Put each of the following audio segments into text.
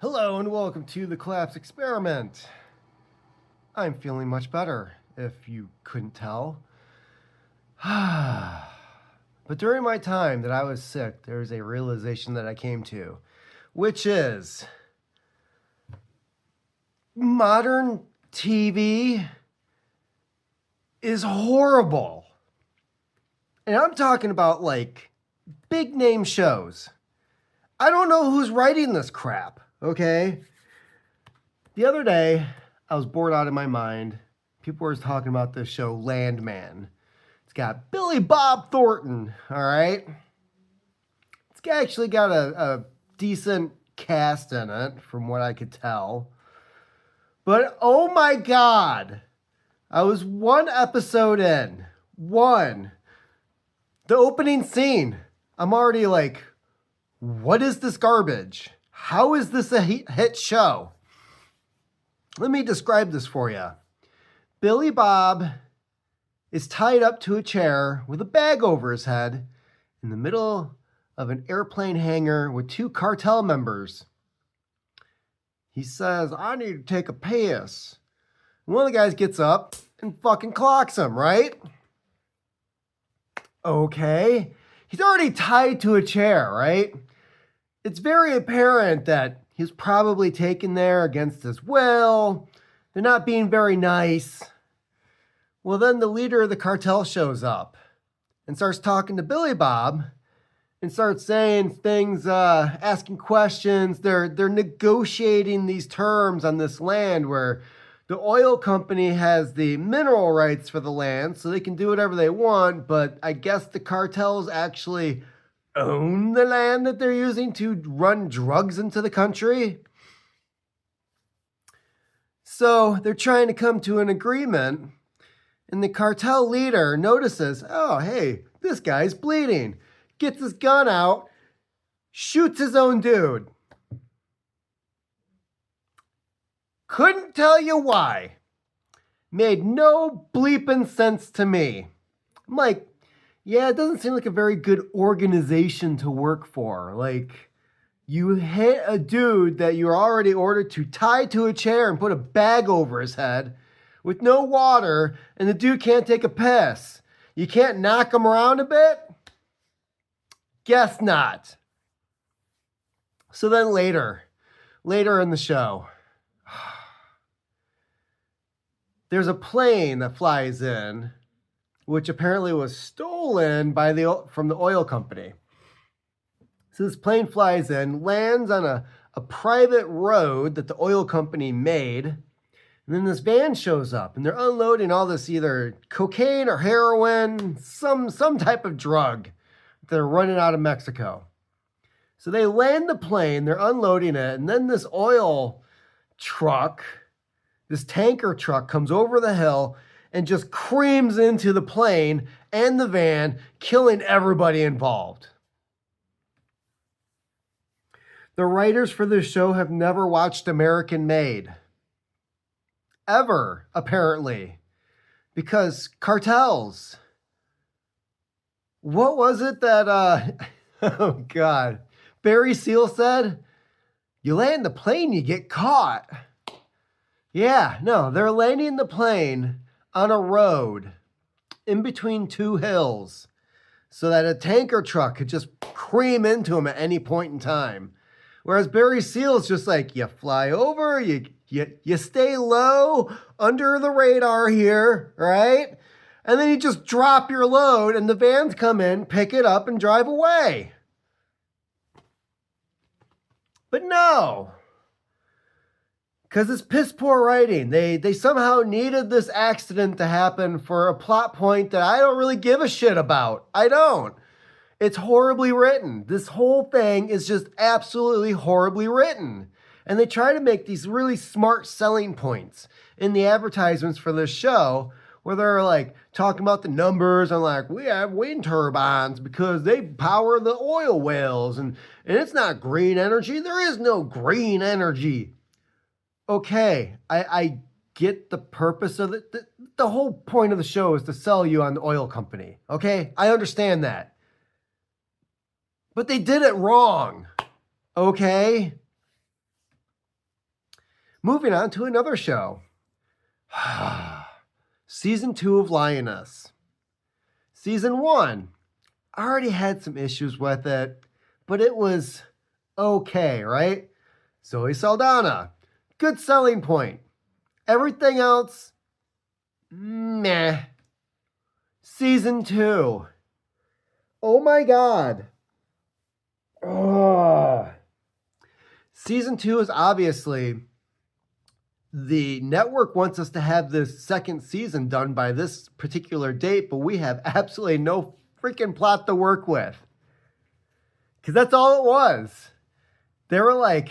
Hello and welcome to the Collapse Experiment. I'm feeling much better, if you couldn't tell. But during my time that I was sick, there was a realization that I came to, which is modern TV is horrible. And I'm talking about like big name shows. I don't know who's writing this crap. Okay. The other day, I was bored out of my mind. People were talking about this show, Landman. It's got Billy Bob Thornton, all right? It's actually got a decent cast in it, from what I could tell. But, oh my God, I was one episode in. One. The opening scene, I'm already like, what is this garbage? How is this a hit show? Let me describe this for you. Billy Bob is tied up to a chair with a bag over his head in the middle of an airplane hangar with two cartel members. He says, I need to take a piss. And one of the guys gets up and fucking clocks him, right? Okay. He's already tied to a chair, right? It's very apparent that he's probably taken there against his will. They're not being very nice. Well, then the leader of the cartel shows up and starts talking to Billy Bob and starts saying things, asking questions. They're negotiating these terms on this land where the oil company has the mineral rights for the land, so they can do whatever they want, but I guess the cartels actually own the land that they're using to run drugs into the country. So they're trying to come to an agreement, and the cartel leader notices, oh, hey, this guy's bleeding. Gets his gun out, shoots his own dude. Couldn't tell you why. Made no bleeping sense to me. I'm like, yeah, it doesn't seem like a very good organization to work for. Like, you hit a dude that you were already ordered to tie to a chair and put a bag over his head with no water, and the dude can't take a piss. You can't knock him around a bit? Guess not. So then later in the show, there's a plane that flies in, which apparently was stolen from the oil company. So this plane flies in, lands on a private road that the oil company made, and then this van shows up, and they're unloading all this either cocaine or heroin, some type of drug that they're running out of Mexico. So they land the plane, they're unloading it, and then this oil truck, this tanker truck comes over the hill and just creams into the plane and the van, killing everybody involved. The writers for this show have never watched American Made. Ever, apparently. Because cartels. What was it that, oh God, Barry Seal said? You land the plane, you get caught. Yeah, no, they're landing the plane on a road in between two hills so that a tanker truck could just cream into him at any point in time. Whereas Barry Seal's just like, you fly over, you stay low under the radar here, right? And then you just drop your load and the vans come in, pick it up and drive away. But no. Because it's piss poor writing. They somehow needed this accident to happen for a plot point that I don't really give a shit about. I don't. It's horribly written. This whole thing is just absolutely horribly written. And they try to make these really smart selling points in the advertisements for this show where they're like talking about the numbers and like, we have wind turbines because they power the oil wells and it's not green energy. There is no green energy. Okay, I get the purpose of it. The whole point of the show is to sell you on the oil company. Okay, I understand that. But they did it wrong. Okay? Moving on to another show. Season 2 of Lioness. Season 1, I already had some issues with it, but it was okay, right? Zoe Saldana, good selling point. Everything else, meh. Season 2. Oh my God. Ugh. Season 2 is obviously, the network wants us to have this second season done by this particular date, but we have absolutely no freaking plot to work with. Because that's all it was. They were like,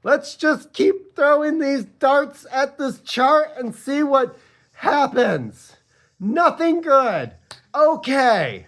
let's just keep throwing these darts at this chart and see what happens. Nothing good. Okay.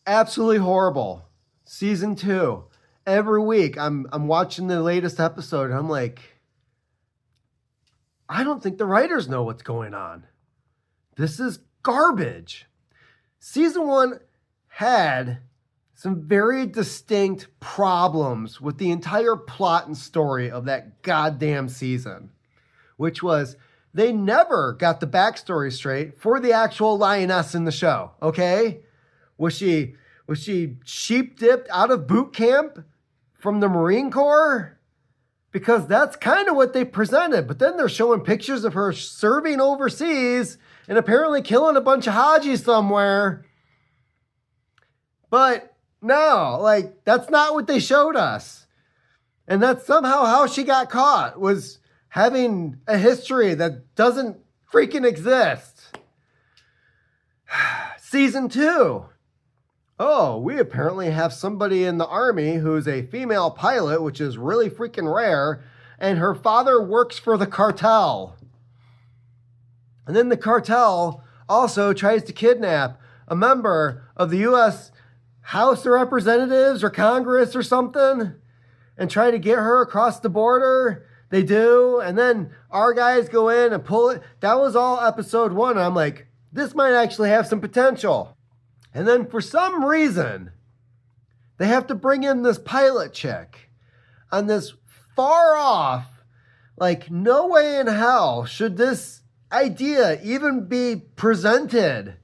Absolutely horrible. Season 2. Every week I'm watching the latest episode and I'm like, I don't think the writers know what's going on. This is garbage. Season 1 had some very distinct problems with the entire plot and story of that goddamn season, which was they never got the backstory straight for the actual Lioness in the show, okay? Was she sheep dipped out of boot camp from the Marine Corps? Because that's kind of what they presented. But then they're showing pictures of her serving overseas and apparently killing a bunch of Hajis somewhere. But no, like, that's not what they showed us. And that's somehow how she got caught, was having a history that doesn't freaking exist. Season 2. Oh, we apparently have somebody in the army who's a female pilot, which is really freaking rare, and her father works for the cartel. And then the cartel also tries to kidnap a member of the U.S. House of Representatives or Congress or something and try to get her across the border. They do. And then our guys go in and pull it. That was all episode 1. I'm like, this might actually have some potential. And then for some reason, they have to bring in this pilot chick on this far off, like, no way in hell should this idea even be presented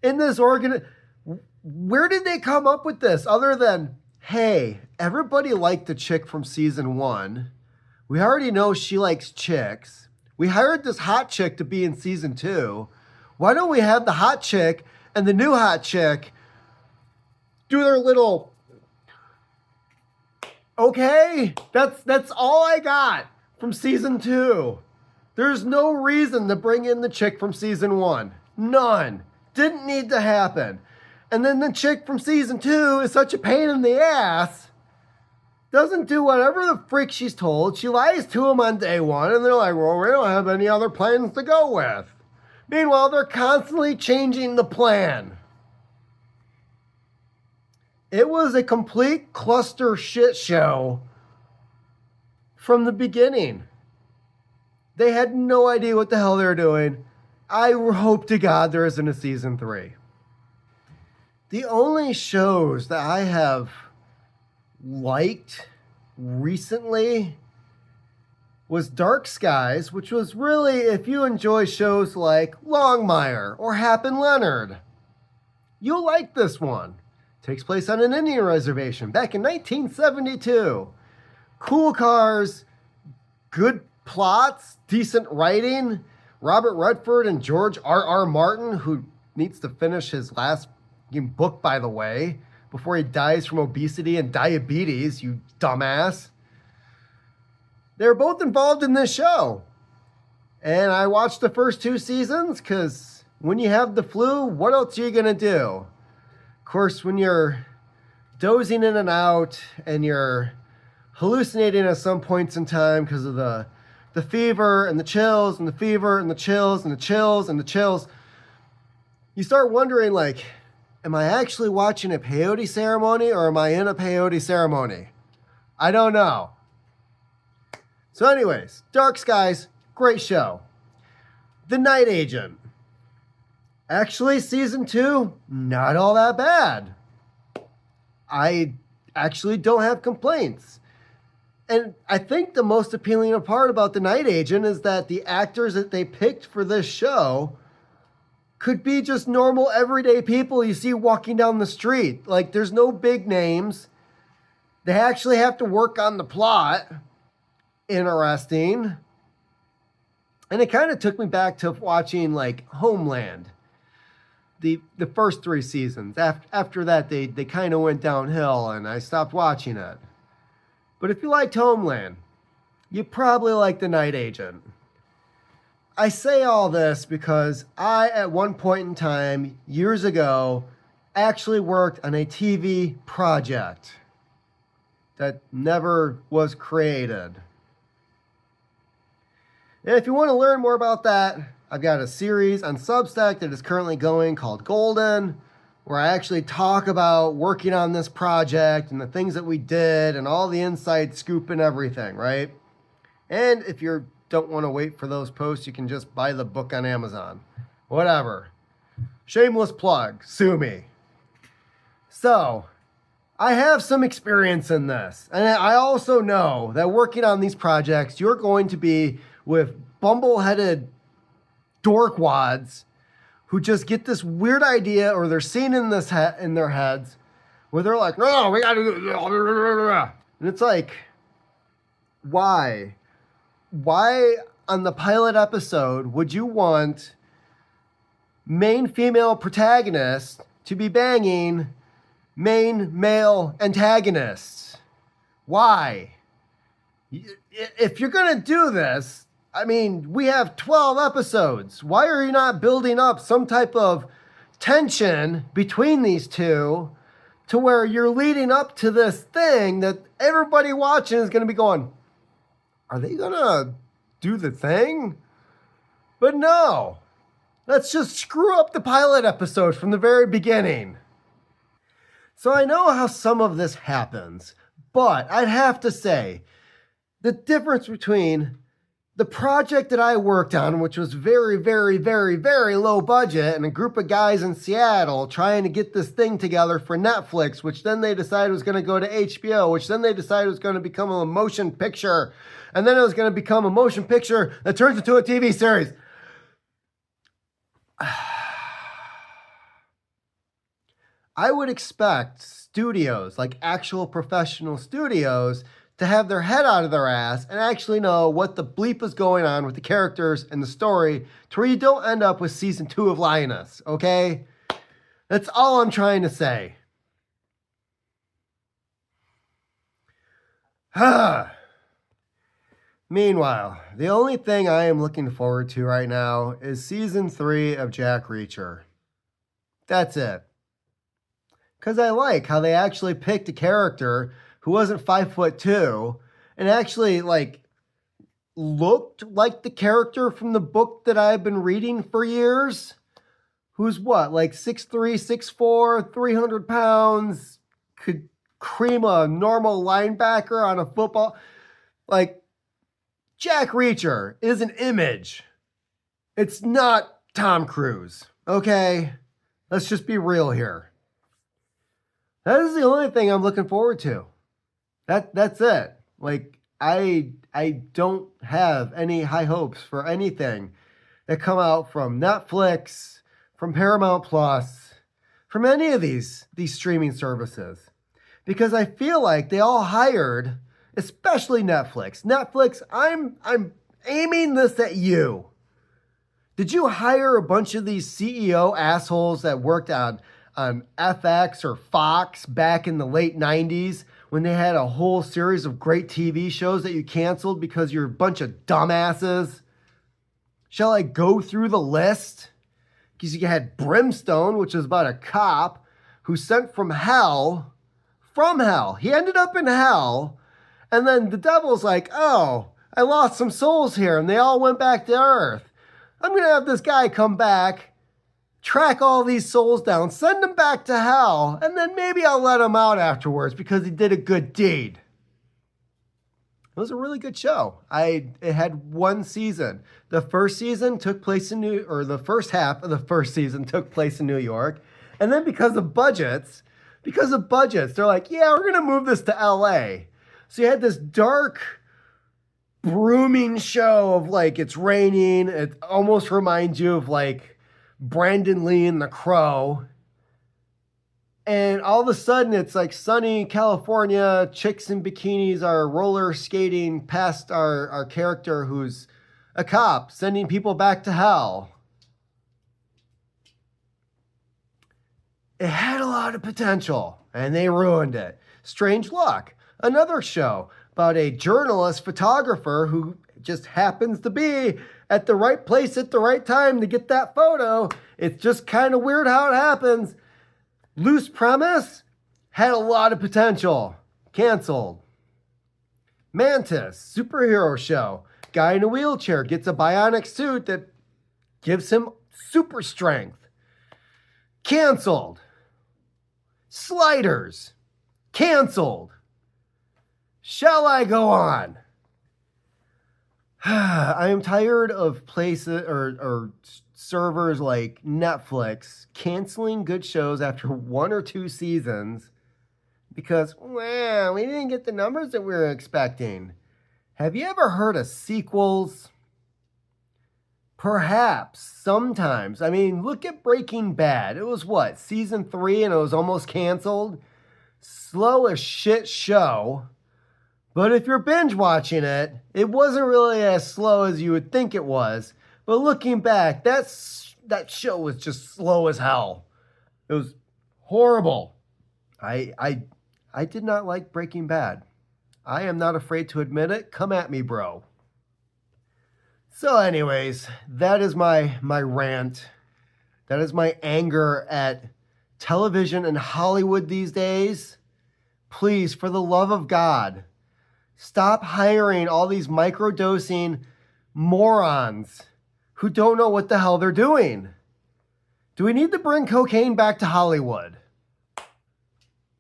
in this Where did they come up with this other than, hey, everybody liked the chick from season 1. We already know she likes chicks. We hired this hot chick to be in season 2. Why don't we have the hot chick and the new hot chick do their little, okay, that's all I got from season 2. There's no reason to bring in the chick from season 1. None. Didn't need to happen. And then the chick from season 2 is such a pain in the ass. Doesn't do whatever the freak she's told. She lies to them on day 1, and they're like, well, we don't have any other plans to go with. Meanwhile, they're constantly changing the plan. It was a complete cluster shit show from the beginning. They had no idea what the hell they were doing. I hope to God there isn't a season 3. The only shows that I have liked recently was Dark Skies, which was really, if you enjoy shows like Longmire or Hap and Leonard, you'll like this one. Takes place on an Indian reservation back in 1972. Cool cars, good plots, decent writing. Robert Redford and George R.R. Martin, who needs to finish his last book, by the way, before he dies from obesity and diabetes, you dumbass. They're both involved in this show. And I watched the first 2 seasons because when you have the flu, what else are you going to do? Of course, when you're dozing in and out and you're hallucinating at some points in time because of the fever and the chills and the fever and the chills and the chills and the chills, you start wondering, like, am I actually watching a peyote ceremony or am I in a peyote ceremony? I don't know. So anyways, Dark Skies, great show. The Night Agent. Actually, season 2, not all that bad. I actually don't have complaints. And I think the most appealing part about The Night Agent is that the actors that they picked for this show could be just normal, everyday people you see walking down the street. Like, there's no big names. They actually have to work on the plot. Interesting. And it kind of took me back to watching, like, Homeland. The first 3 seasons. After that, they kind of went downhill, and I stopped watching it. But if you liked Homeland, you probably like The Night Agent. I say all this because I, at one point in time, years ago, actually worked on a TV project that never was created. And if you want to learn more about that, I've got a series on Substack that is currently going called Golden, where I actually talk about working on this project and the things that we did and all the inside scoop and everything, right? And if you don't want to wait for those posts, you can just buy the book on Amazon. Whatever. Shameless plug. Sue me. So, I have some experience in this. And I also know that working on these projects, you're going to be with bumble-headed dorkwads who just get this weird idea, or they're seeing in their heads where they're like, no, we gotta do this. And it's like, why? Why on the pilot episode would you want main female protagonist to be banging main male antagonists? Why? If you're gonna do this, I mean, we have 12 episodes. Why are you not building up some type of tension between these two to where you're leading up to this thing that everybody watching is going to be going, are they going to do the thing? But no. Let's just screw up the pilot episode from the very beginning. So I know how some of this happens, but I'd have to say the difference between the project that I worked on, which was very, very, very, very low budget, and a group of guys in Seattle trying to get this thing together for Netflix, which then they decided was going to go to HBO, which then they decided was going to become a motion picture, and then it was going to become a motion picture that turns into a TV series. I would expect studios, like actual professional studios, to have their head out of their ass and actually know what the bleep is going on with the characters and the story to where you don't end up with season 2 of Lioness, okay? That's all I'm trying to say. Meanwhile, the only thing I am looking forward to right now is season 3 of Jack Reacher. That's it. Because I like how they actually picked a character who wasn't 5'2" and actually like looked like the character from the book that I've been reading for years. Who's what, like 6'3", 6'4", 300 pounds, could cream a normal linebacker on a football. Like, Jack Reacher is an image. It's not Tom Cruise, okay? Let's just be real here. That is the only thing I'm looking forward to. That's it. Like, I don't have any high hopes for anything that come out from Netflix, from Paramount Plus, from any of these streaming services. Because I feel like they all hired, especially Netflix. Netflix, I'm aiming this at you. Did you hire a bunch of these CEO assholes that worked on FX or Fox back in the late 90s when they had a whole series of great TV shows that you canceled because you're a bunch of dumbasses? Shall I go through the list? Because you had Brimstone, which is about a cop who sent from hell. He ended up in hell. And then the devil's like, oh, I lost some souls here. And they all went back to Earth. I'm going to have this guy come back, track all these souls down, send them back to hell, and then maybe I'll let him out afterwards because he did a good deed. It was a really good show. It had one season. The first season took place in the first half of the first season took place in New York. And then because of budgets, they're like, yeah, we're going to move this to LA. So you had this dark, brooming show of like it's raining. It almost reminds you of like Brandon Lee in The Crow. And all of a sudden it's like sunny California, chicks in bikinis are roller skating past our character who's a cop, sending people back to hell. It had a lot of potential, and they ruined it. Strange Luck, another show about a journalist photographer who just happens to be at the right place at the right time to get that photo. It's just kind of weird how it happens. Loose premise, had a lot of potential. Canceled. Mantis, superhero show. Guy in a wheelchair gets a bionic suit that gives him super strength. Canceled. Sliders. Canceled. Shall I go on? I am tired of places or servers like Netflix canceling good shows after 1 or 2 seasons because, well, we didn't get the numbers that we were expecting. Have you ever heard of sequels? Perhaps, sometimes. I mean, look at Breaking Bad. It was what, season 3 and it was almost canceled? Slow as shit show. But if you're binge watching it, it wasn't really as slow as you would think it was. But looking back, that show was just slow as hell. It was horrible. I did not like Breaking Bad. I am not afraid to admit it. Come at me, bro. So anyways, that is my rant. That is my anger at television and Hollywood these days. Please, for the love of God, stop hiring all these microdosing morons who don't know what the hell they're doing. Do we need to bring cocaine back to Hollywood?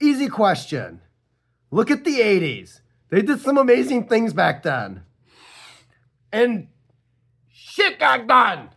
Easy question. Look at the 80s. They did some amazing things back then. And shit got done.